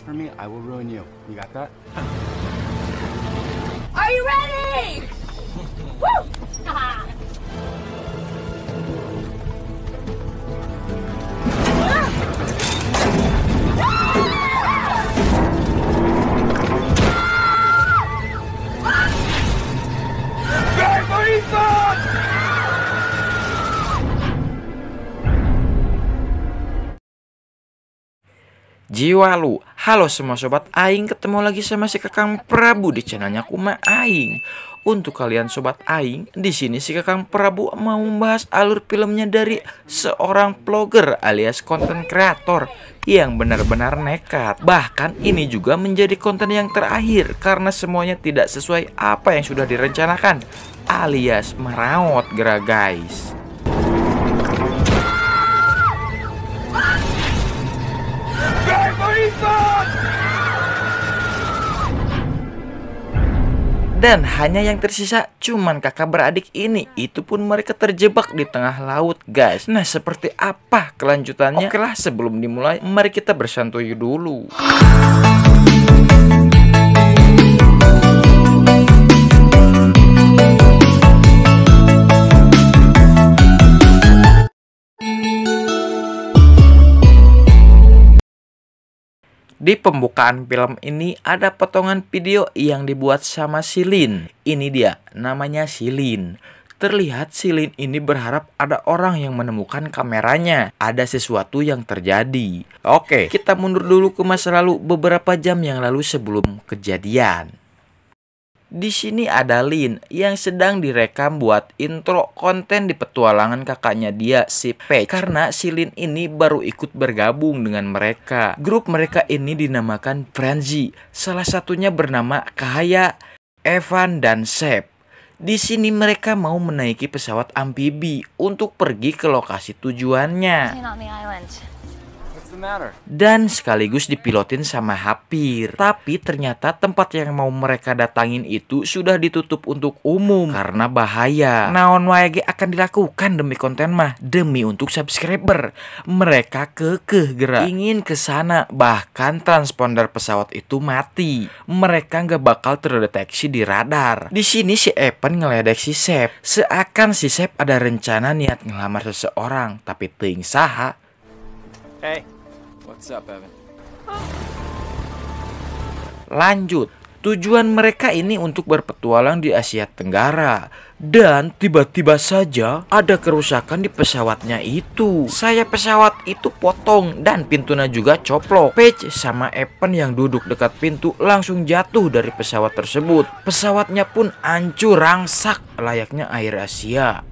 For me, I will ruin you. You got that? Are you ready? Woo! Jiwa lu, halo semua sobat Aing, ketemu lagi sama si Kakang Prabu di channelnya Kuma Aing. Untuk kalian sobat Aing, di sini si Kakang Prabu mau membahas alur filmnya dari seorang vlogger alias konten kreator yang benar-benar nekat. Bahkan ini juga menjadi konten yang terakhir karena semuanya tidak sesuai apa yang sudah direncanakan, alias meraot gerak guys. Dan hanya yang tersisa cuman kakak beradik ini. Itu pun mereka terjebak di tengah laut guys. Nah seperti apa kelanjutannya? Oke lah, sebelum dimulai mari kita bersantuy dulu. Di pembukaan film ini ada potongan video yang dibuat sama Silin. Ini dia, namanya Silin. Terlihat Silin ini berharap ada orang yang menemukan kameranya. Ada sesuatu yang terjadi. Oke, kita mundur dulu ke masa lalu beberapa jam yang lalu sebelum kejadian. Di sini ada Lin yang sedang direkam buat intro konten di petualangan kakaknya dia si Paige. Karena si Lin ini baru ikut bergabung dengan mereka. Grup mereka ini dinamakan Frenzy. Salah satunya bernama Kahaya, Evan, dan Sep. Di sini mereka mau menaiki pesawat amfibi untuk pergi ke lokasi tujuannya. Dan sekaligus dipilotin sama Hapir. Tapi ternyata tempat yang mau mereka datangin itu sudah ditutup untuk umum karena bahaya. Naon wae akan dilakukan demi konten mah, demi untuk subscriber. Mereka kekeh gerak ingin ke sana, bahkan transponder pesawat itu mati. Mereka nggak bakal terdeteksi di radar. Di sini si Evan ngeledek si Sep, seakan si Sep ada rencana niat ngelamar seseorang, tapi teuing saha. Hey, what's up, Evan? Lanjut, tujuan mereka ini untuk berpetualang di Asia Tenggara. Dan tiba-tiba saja ada kerusakan di pesawatnya itu. Sayap pesawat itu potong dan pintunya juga coplok. Paige sama Evan yang duduk dekat pintu langsung jatuh dari pesawat tersebut. Pesawatnya pun hancur rangsak layaknya Air Asia.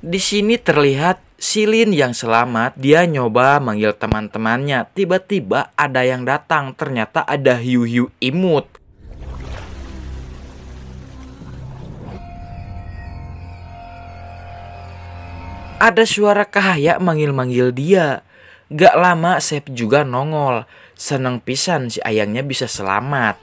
Di sini terlihat Silin yang selamat, dia nyoba manggil teman-temannya. Tiba-tiba ada yang datang, ternyata ada hiu-hiu imut. Ada suara Kahaya manggil-manggil dia. Gak lama Sep juga nongol. Seneng pisan si ayangnya bisa selamat.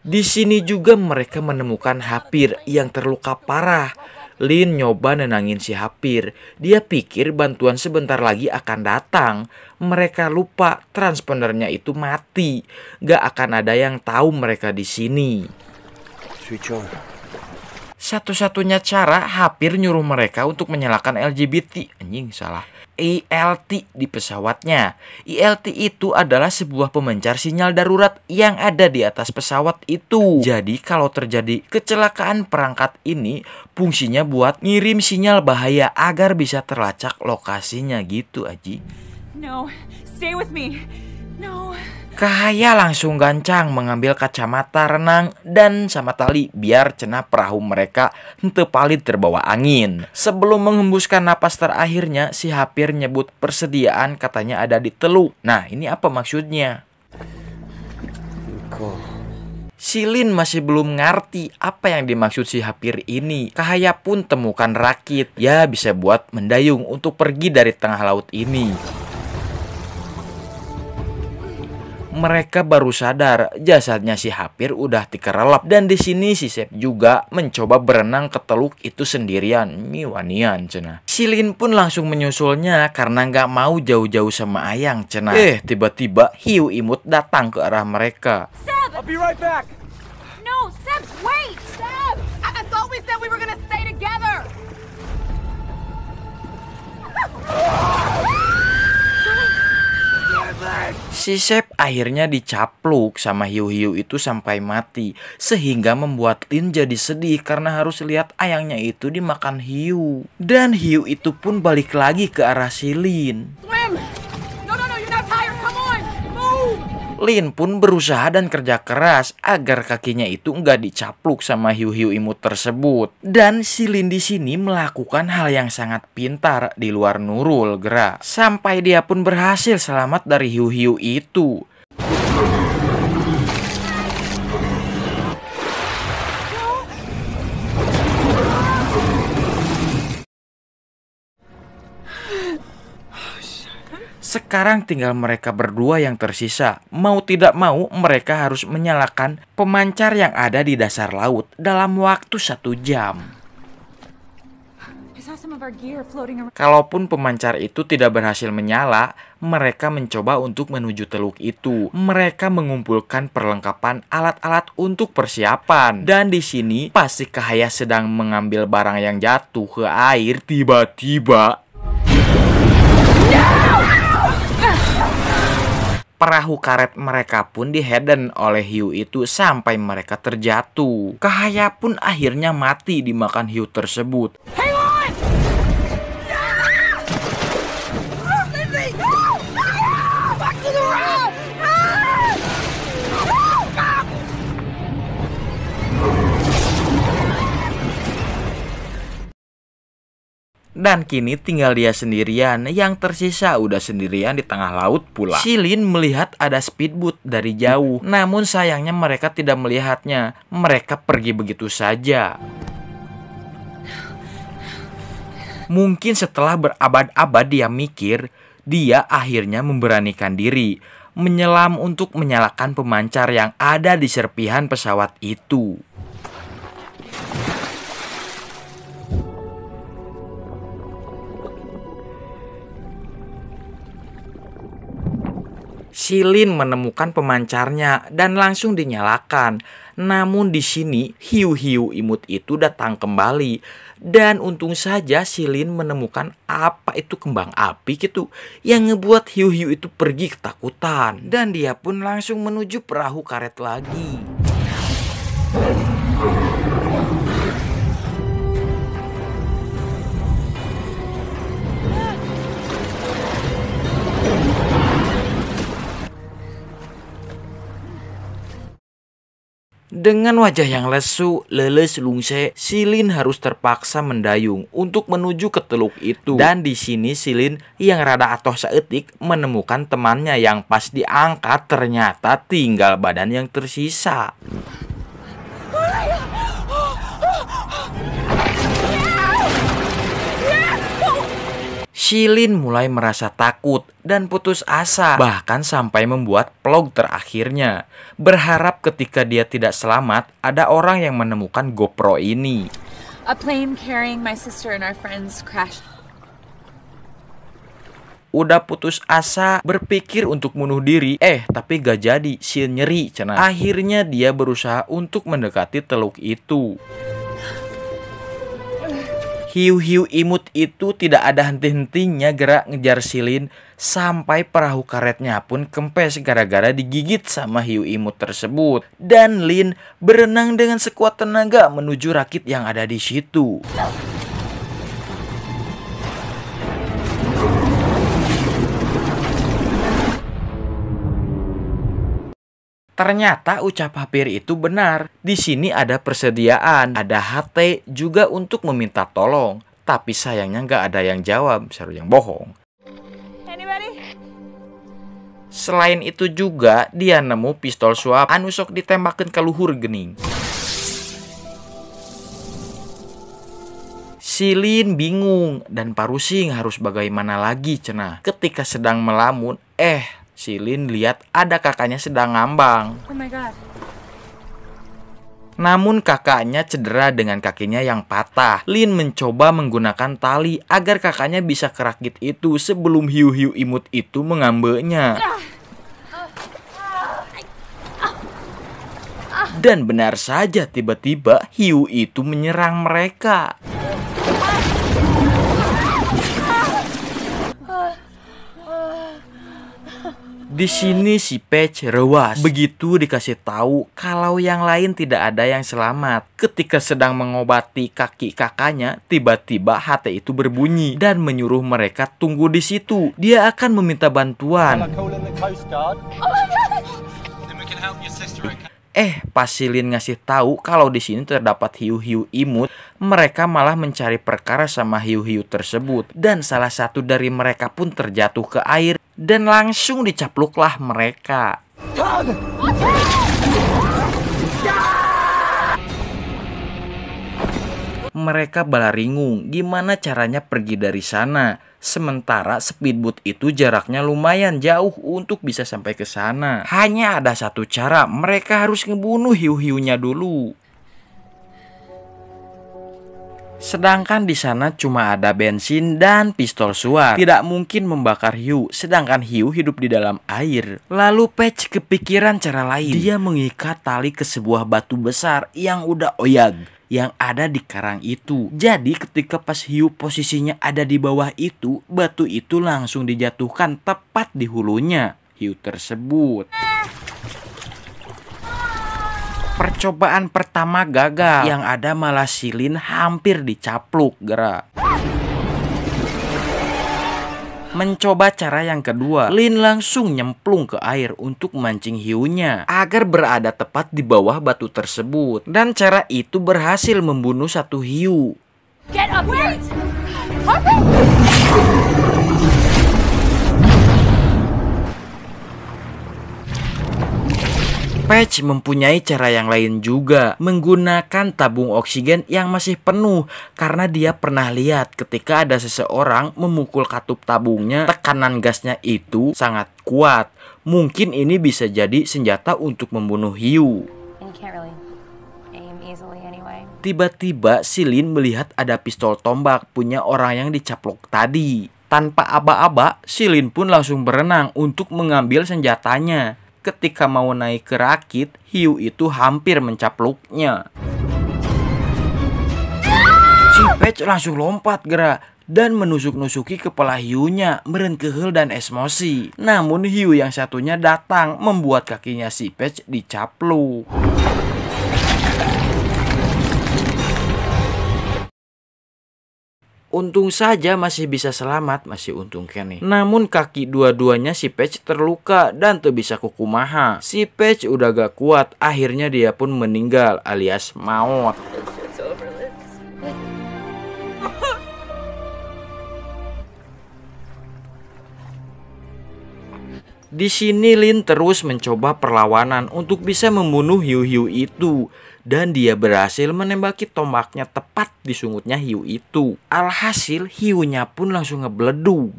Di sini juga mereka menemukan Hapir yang terluka parah. Lin nyoba nenangin si Hapir. Dia pikir bantuan sebentar lagi akan datang. Mereka lupa transpondernya itu mati. Gak akan ada yang tahu mereka di sini. Satu-satunya cara Hapir nyuruh mereka untuk menyalakan ILT di pesawatnya. ILT itu adalah sebuah pemancar sinyal darurat yang ada di atas pesawat itu. Jadi kalau terjadi kecelakaan perangkat ini, fungsinya buat ngirim sinyal bahaya agar bisa terlacak lokasinya gitu Aji. No, stay with me. No. Kahaya langsung gancang mengambil kacamata renang dan sama tali biar cenah perahu mereka henteu palit terbawa angin. Sebelum menghembuskan napas terakhirnya, si Hapir nyebut persediaan katanya ada di Teluk. Nah ini apa maksudnya? Silin masih belum ngerti apa yang dimaksud si Hapir ini. Kahaya pun temukan rakit, ya bisa buat mendayung untuk pergi dari tengah laut ini. mereka baru sadar jasadnya si Hapir udah dikerelep. Dan di sini si Sep juga mencoba berenang ke teluk itu sendirian. Miwanian cenah. Si Lin pun langsung menyusulnya karena nggak mau jauh-jauh sama Ayang cenah. Tiba-tiba hiu imut datang ke arah mereka. Seb! I'll be right back. No, Seb, wait! Seb! I thought we said we were gonna stay together! Si Sep akhirnya dicapluk sama hiu-hiu itu sampai mati, sehingga membuat Lin jadi sedih karena harus lihat ayangnya itu dimakan hiu. Dan hiu itu pun balik lagi ke arah si Lin. Swim! No, you're not tired. Come on, move! Lin pun berusaha dan kerja keras agar kakinya itu nggak dicapluk sama hiu-hiu imut tersebut. Dan si Lin di sini melakukan hal yang sangat pintar di luar Nurul gerak, sampai dia pun berhasil selamat dari hiu-hiu itu. Sekarang tinggal mereka berdua yang tersisa. Mau tidak mau mereka harus menyalakan pemancar yang ada di dasar laut dalam waktu 1 jam. I saw some of our gear floating around. Kalaupun pemancar itu tidak berhasil menyala, mereka mencoba untuk menuju teluk itu. Mereka mengumpulkan perlengkapan alat-alat untuk persiapan. Dan di sini pas si Cahaya sedang mengambil barang yang jatuh ke air, tiba-tiba perahu karet mereka pun dihedden oleh hiu itu sampai mereka terjatuh. Cahaya pun akhirnya mati dimakan hiu tersebut. Hang on! Lindsay! Back to the raft! Dan kini tinggal dia sendirian, yang tersisa udah sendirian di tengah laut pula. Si Lin melihat ada speedboat dari jauh, namun sayangnya mereka tidak melihatnya. Mereka pergi begitu saja. Mungkin setelah berabad-abad dia mikir, dia akhirnya memberanikan diri menyelam untuk menyalakan pemancar yang ada di serpihan pesawat itu. Si Lin menemukan pemancarnya dan langsung dinyalakan. Namun di sini hiu-hiu imut itu datang kembali. Dan untung saja si Lin menemukan apa itu kembang api gitu yang ngebuat hiu-hiu itu pergi ketakutan. Dan dia pun langsung menuju perahu karet lagi. Dengan wajah yang lesu, leles lungse, si Lin harus terpaksa mendayung untuk menuju ke teluk itu. Dan di sini si Lin yang rada atoh saeutik menemukan temannya yang pas diangkat ternyata tinggal badan yang tersisa. Si Lin mulai merasa takut dan putus asa, bahkan sampai membuat vlog terakhirnya. Berharap ketika dia tidak selamat, ada orang yang menemukan GoPro ini. A plane carrying my sister and our friends crashed. Udah putus asa, berpikir untuk bunuh diri, tapi gak jadi, si nyeri cenah. Akhirnya dia berusaha untuk mendekati teluk itu. Hiu-hiu imut itu tidak ada henti-hentinya gerak ngejar si Lin, sampai perahu karetnya pun kempes gara-gara digigit sama hiu imut tersebut. Dan Lin berenang dengan sekuat tenaga menuju rakit yang ada di situ. Ternyata ucap Hapir itu benar. Di sini ada persediaan, ada HT juga untuk meminta tolong. Tapi sayangnya nggak ada yang jawab, seru yang bohong. Anybody? Selain itu juga dia nemu pistol suap anu sok ditembakeun ka luhur geuning. Si Lin bingung dan parusing harus bagaimana lagi cenah. Ketika sedang melamun, Si Lin lihat ada kakaknya sedang ngambang. Oh my god. Namun kakaknya cedera dengan kakinya yang patah. Lin mencoba menggunakan tali agar kakaknya bisa kerakit itu sebelum hiu-hiu imut itu mengambeknya. Dan benar saja, tiba-tiba hiu itu menyerang mereka. Di sini si Patch rewas begitu dikasih tahu kalau yang lain tidak ada yang selamat. Ketika sedang mengobati kaki kakaknya, tiba-tiba HT itu berbunyi dan menyuruh mereka tunggu di situ. Dia akan meminta bantuan. Pas si Lin ngasih tahu kalau di sini terdapat hiu-hiu imut, mereka malah mencari perkara sama hiu-hiu tersebut. Dan salah satu dari mereka pun terjatuh ke air dan langsung dicapluklah mereka. Mereka balaringung gimana caranya pergi dari sana. Sementara speedboat itu jaraknya lumayan jauh untuk bisa sampai ke sana. Hanya ada satu cara, mereka harus ngebunuh hiu-hiunya dulu. Sedangkan di sana cuma ada bensin dan pistol SWAT. Tidak mungkin membakar hiu, sedangkan hiu hidup di dalam air. Lalu Patch kepikiran cara lain. Dia mengikat tali ke sebuah batu besar yang udah oyag yang ada di karang itu. Jadi ketika pas hiu posisinya ada di bawah itu, batu itu langsung dijatuhkan tepat di hulunya hiu tersebut. Percobaan pertama gagal, yang ada malah si Lin hampir dicapluk gerak. Mencoba cara yang kedua, Lin langsung nyemplung ke air untuk mancing hiunya agar berada tepat di bawah batu tersebut. Dan cara itu berhasil membunuh satu hiu. Get up here! Patch mempunyai cara yang lain juga, menggunakan tabung oksigen yang masih penuh karena dia pernah lihat ketika ada seseorang memukul katup tabungnya, tekanan gasnya itu sangat kuat. Mungkin ini bisa jadi senjata untuk membunuh hiu. Tiba-tiba si Lin melihat ada pistol tombak punya orang yang dicaplok tadi. Tanpa aba-aba, si Lin pun langsung berenang untuk mengambil senjatanya. Ketika mau naik ke rakit, hiu itu hampir mencapluknya. Si Patch langsung lompat gerak dan menusuk-nusuki kepala hiunya, merenkehel dan emosi. Namun hiu yang satunya datang membuat kakinya si Patch dicapluk. Untung saja masih bisa selamat, masih untung Kenny. Namun kaki dua-duanya si Patch terluka dan tuh bisa kukumaha. Si Patch udah gak kuat, akhirnya dia pun meninggal alias maut. Di sini Lin terus mencoba perlawanan untuk bisa membunuh hiu-hiu itu. Dan dia berhasil menembaki tombaknya tepat di sungutnya hiu itu. Alhasil hiunya pun langsung ngebleduk.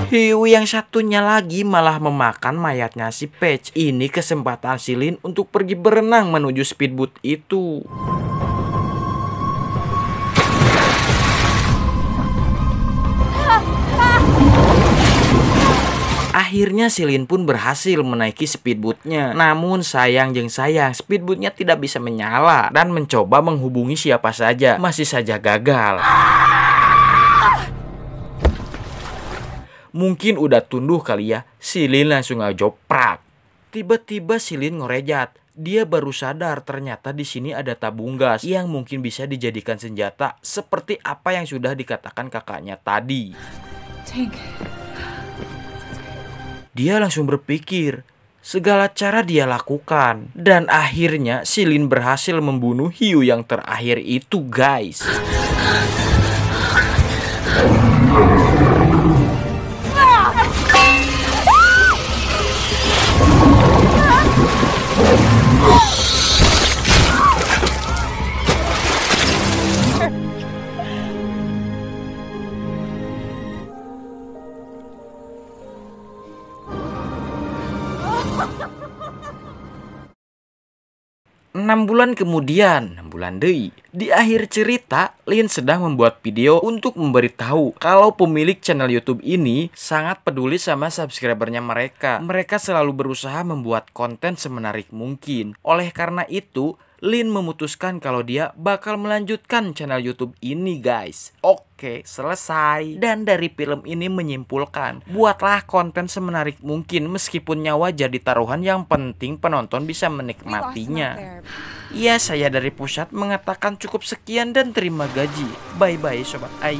Hiu yang satunya lagi malah memakan mayatnya si Patch. Ini kesempatan si Lin untuk pergi berenang menuju speedboat itu. Akhirnya si Lin pun berhasil menaiki speedboatnya. Namun sayang speedboatnya tidak bisa menyala dan mencoba menghubungi siapa saja, masih saja gagal. Mungkin udah tunduh kali ya, si Lin langsung ngajoprak. Tiba-tiba si Lin ngorejat. Dia baru sadar ternyata di sini ada tabung gas yang mungkin bisa dijadikan senjata seperti apa yang sudah dikatakan kakaknya tadi. Tank. Dia langsung berpikir, segala cara dia lakukan. Dan akhirnya si Lin berhasil membunuh hiu yang terakhir itu, guys. 6 bulan kemudian, 6 bulan deui. Di akhir cerita, Lin sedang membuat video untuk memberitahu kalau pemilik channel YouTube ini sangat peduli sama subscribernya mereka. Mereka selalu berusaha membuat konten semenarik mungkin. Oleh karena itu, Lin memutuskan kalau dia bakal melanjutkan channel YouTube ini, guys. Oke, selesai. Dan dari film ini menyimpulkan, buatlah konten semenarik mungkin meskipun nyawa jadi taruhan, yang penting penonton bisa menikmatinya. Ya, saya dari Pusat mengatakan cukup sekian dan terima gaji. Bye-bye Sobat Ai.